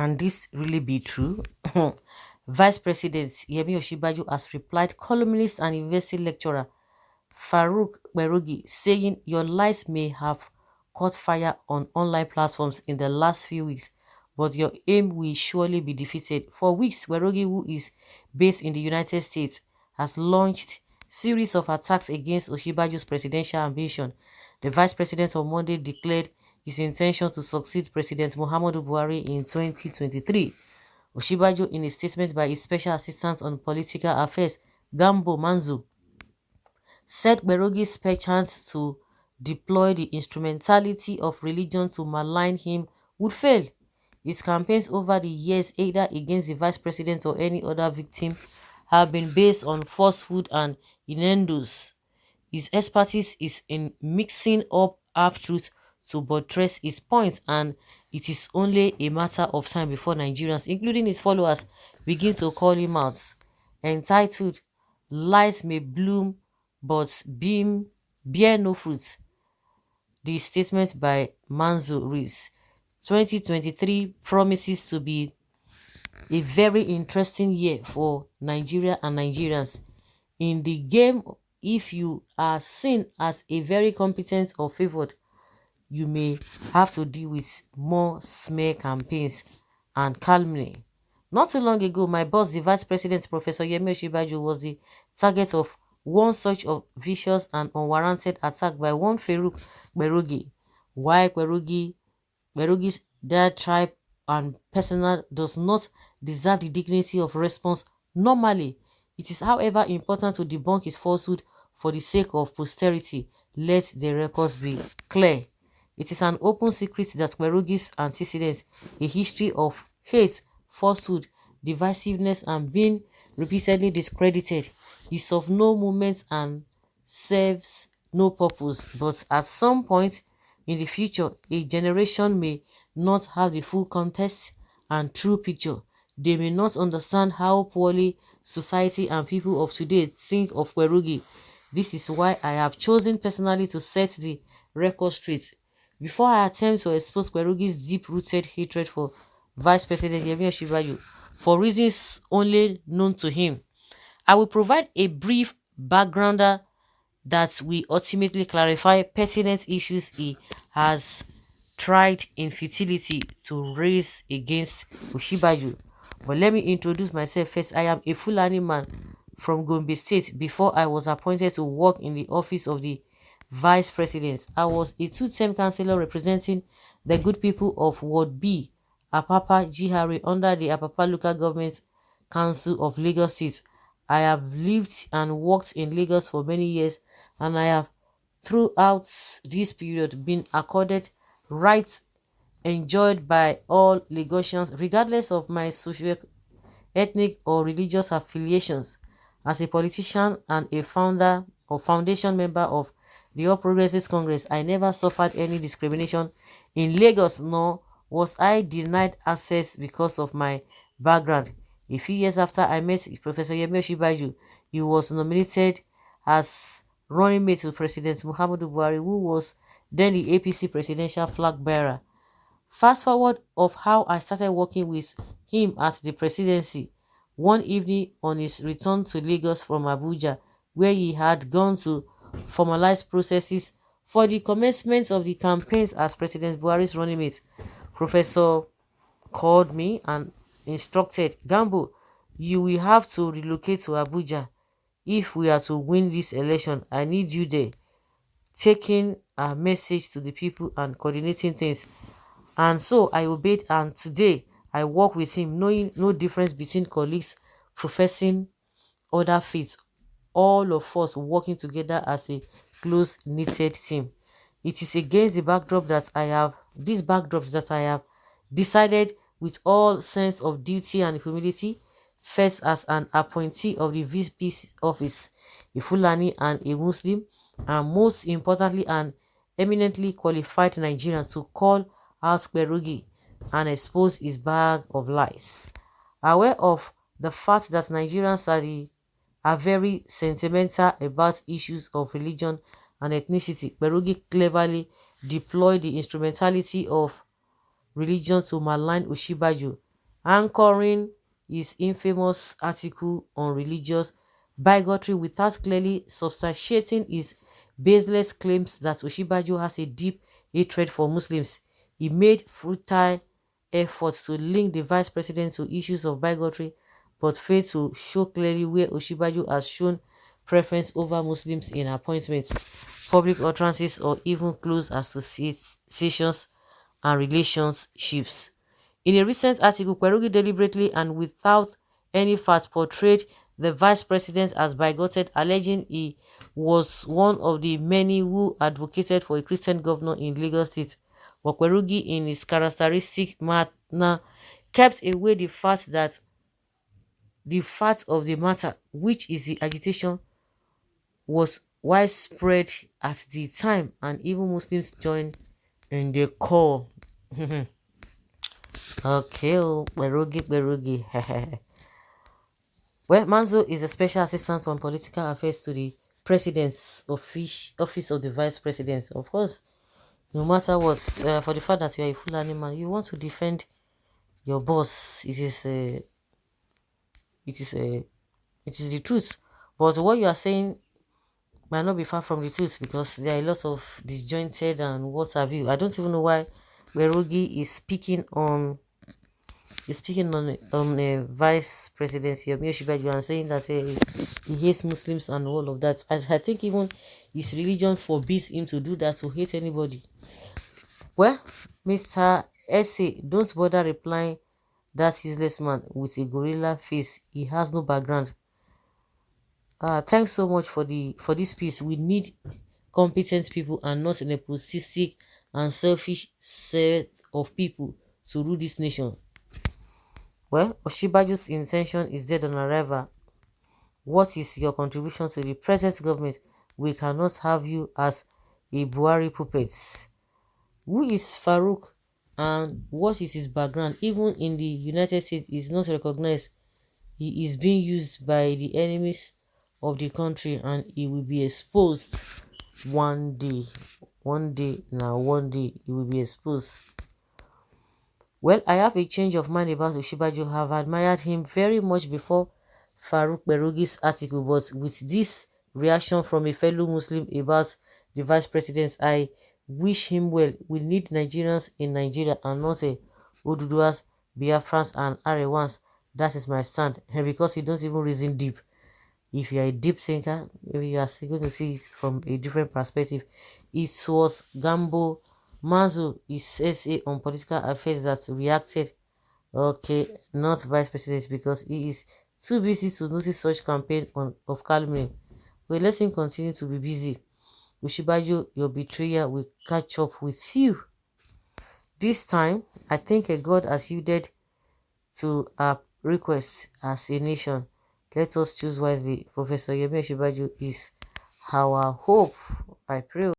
Can this really be true? Vice President Yemi Osinbajo has replied columnist and university lecturer Farouk Berogi, saying your lies may have caught fire on online platforms in the last few weeks, but your aim will surely be defeated. For weeks, Berogi, who is based in the United States, has launched series of attacks against Oshibajo's presidential ambition. The vice president on Monday declared his intention to succeed President Muhammadu Buhari in 2023. Oshibajo, in a statement by his special assistant on political affairs, Gambo Manzu, said Berogi's chance to deploy the instrumentality of religion to malign him would fail. His campaigns over the years, either against the vice president or any other victim, have been based on falsehood and innuendos. His expertise is in mixing up half-truths to buttress his points, and it is only a matter of time before Nigerians, including his followers, begin to call him out. Entitled "Lies May Bloom but bear no fruit," the statement by Manzo reads, 2023 promises to be a very interesting year for Nigeria and Nigerians. In the game, if you are seen as a very competent or favored, you may have to deal with more smear campaigns and calumny. Not too long ago, my boss, the Vice President, Professor Yemi Osinbajo, was the target of one such of vicious and unwarranted attack by one Farouk Berogi. Why Berogi's diatribe and personnel does not deserve the dignity of response normally. It is, however, important to debunk his falsehood for the sake of posterity. Let the records be clear. It is an open secret that Berogi's antecedents, a history of hate, falsehood, divisiveness, and being repeatedly discredited, is of no moment and serves no purpose. But at some point in the future, a generation may not have the full context and true picture. They may not understand how poorly society and people of today think of Berogi. This is why I have chosen personally to set the record straight. Before I attempt to expose Berogi's deep-rooted hatred for Vice President Yemi Osinbajo for reasons only known to him, I will provide a brief backgrounder that will ultimately clarify pertinent issues he has tried in futility to raise against Osinbajo. But let me introduce myself first. I am a Fulani man from Gombe State. Before I was appointed to work in the office of the Vice President, I was a two-term councillor representing the good people of Ward B, Apapa GRA, under the Apapa Local Government Council of Lagos State. I have lived and worked in Lagos for many years, and I have throughout this period been accorded rights enjoyed by all Lagosians regardless of my socio-ethnic or religious affiliations. As a politician and a founder or foundation member of the All Progressives Congress, I never suffered any discrimination in Lagos, nor was I denied access because of my background. A few years after I met Professor Yemi Osinbajo, he was nominated as running mate to President Muhammadu Buhari, who was then the APC presidential flag bearer. Fast forward of how I started working with him at the presidency. One evening on his return to Lagos from Abuja, where he had gone to formalize processes for the commencement of the campaigns as President Buhari's running mate, Professor called me and instructed, Gambo, you will have to relocate to Abuja if we are to win this election. I need you there, taking a message to the people and coordinating things. And so I obeyed, and today I work with him, knowing no difference between colleagues professing other faiths, all of us working together as a close-knitted team. It is against the backdrop that I have, these backdrops that I have decided with all sense of duty and humility, first as an appointee of the VP office, a Fulani and a Muslim, and most importantly an eminently qualified Nigerian, to call out Berogi and expose his bag of lies. Aware of the fact that Nigerians are very sentimental about issues of religion and ethnicity, Berogi cleverly deployed the instrumentality of religion to malign Osinbajo anchoring his infamous article on religious bigotry without clearly substantiating his baseless claims that Osinbajo has a deep hatred for Muslims. He made futile efforts to link the vice president to issues of bigotry, but failed to show clearly where Osinbajo has shown preference over Muslims in appointments, public utterances, or even close associations and relationships. In a recent article, Kwerugi deliberately and without any facts portrayed the vice president as bigoted, alleging he was one of the many who advocated for a Christian governor in Lagos State. But Kwerugi, in his characteristic manner, kept away the fact of the matter, which is the agitation was widespread at the time, and even Muslims joined in the call. Okay, oh, Berugi. Well, Manzo is a special assistant on political affairs to the president's office of the vice president. Of course, no matter what, for the fact that you are a full animal, you want to defend your boss. It is a, it is the truth. But what you are saying might not be far from the truth, because there are a lot of disjointed and what have you. I don't even know why Berugi is speaking on a vice presidency of Osinbajo and saying that he hates Muslims and all of that. I think even his religion forbids him to do that, to hate anybody. Well, Mr. Essay, don't bother replying that useless man with a gorilla face. He has no background. Thanks so much for this piece. We need competent people and not a nepotistic and selfish set of people to rule this nation. Well, Osinbajo's intention is dead on arrival. What is your contribution to the present government? We cannot have you as a Buhari puppet. Who is Farouk and what is his background? Even in the United States, he is not recognized. He is being used by the enemies of the country, and he will be exposed one day. One day he will be exposed. Well, I have a change of mind about Osinbajo. I have admired him very much before Farouk Berugi's article, but with this reaction from a fellow Muslim about the vice president, I wish him well. We need Nigerians in Nigeria and not Oduduwas, Biafrans and Arewans. That is my stand. And because you don't even reason deep. If you are a deep thinker, maybe you are still going to see it from a different perspective. It was Gambo Manzo, his essay on political affairs, that reacted. Okay, not vice president, because he is too busy to notice such campaign of calumny. But let him continue to be busy. Osinbajo, your betrayer will catch up with you. This time, I think a God has yielded to our request as a nation. Let us choose wisely. Professor Yemi Osinbajo is our hope. I pray.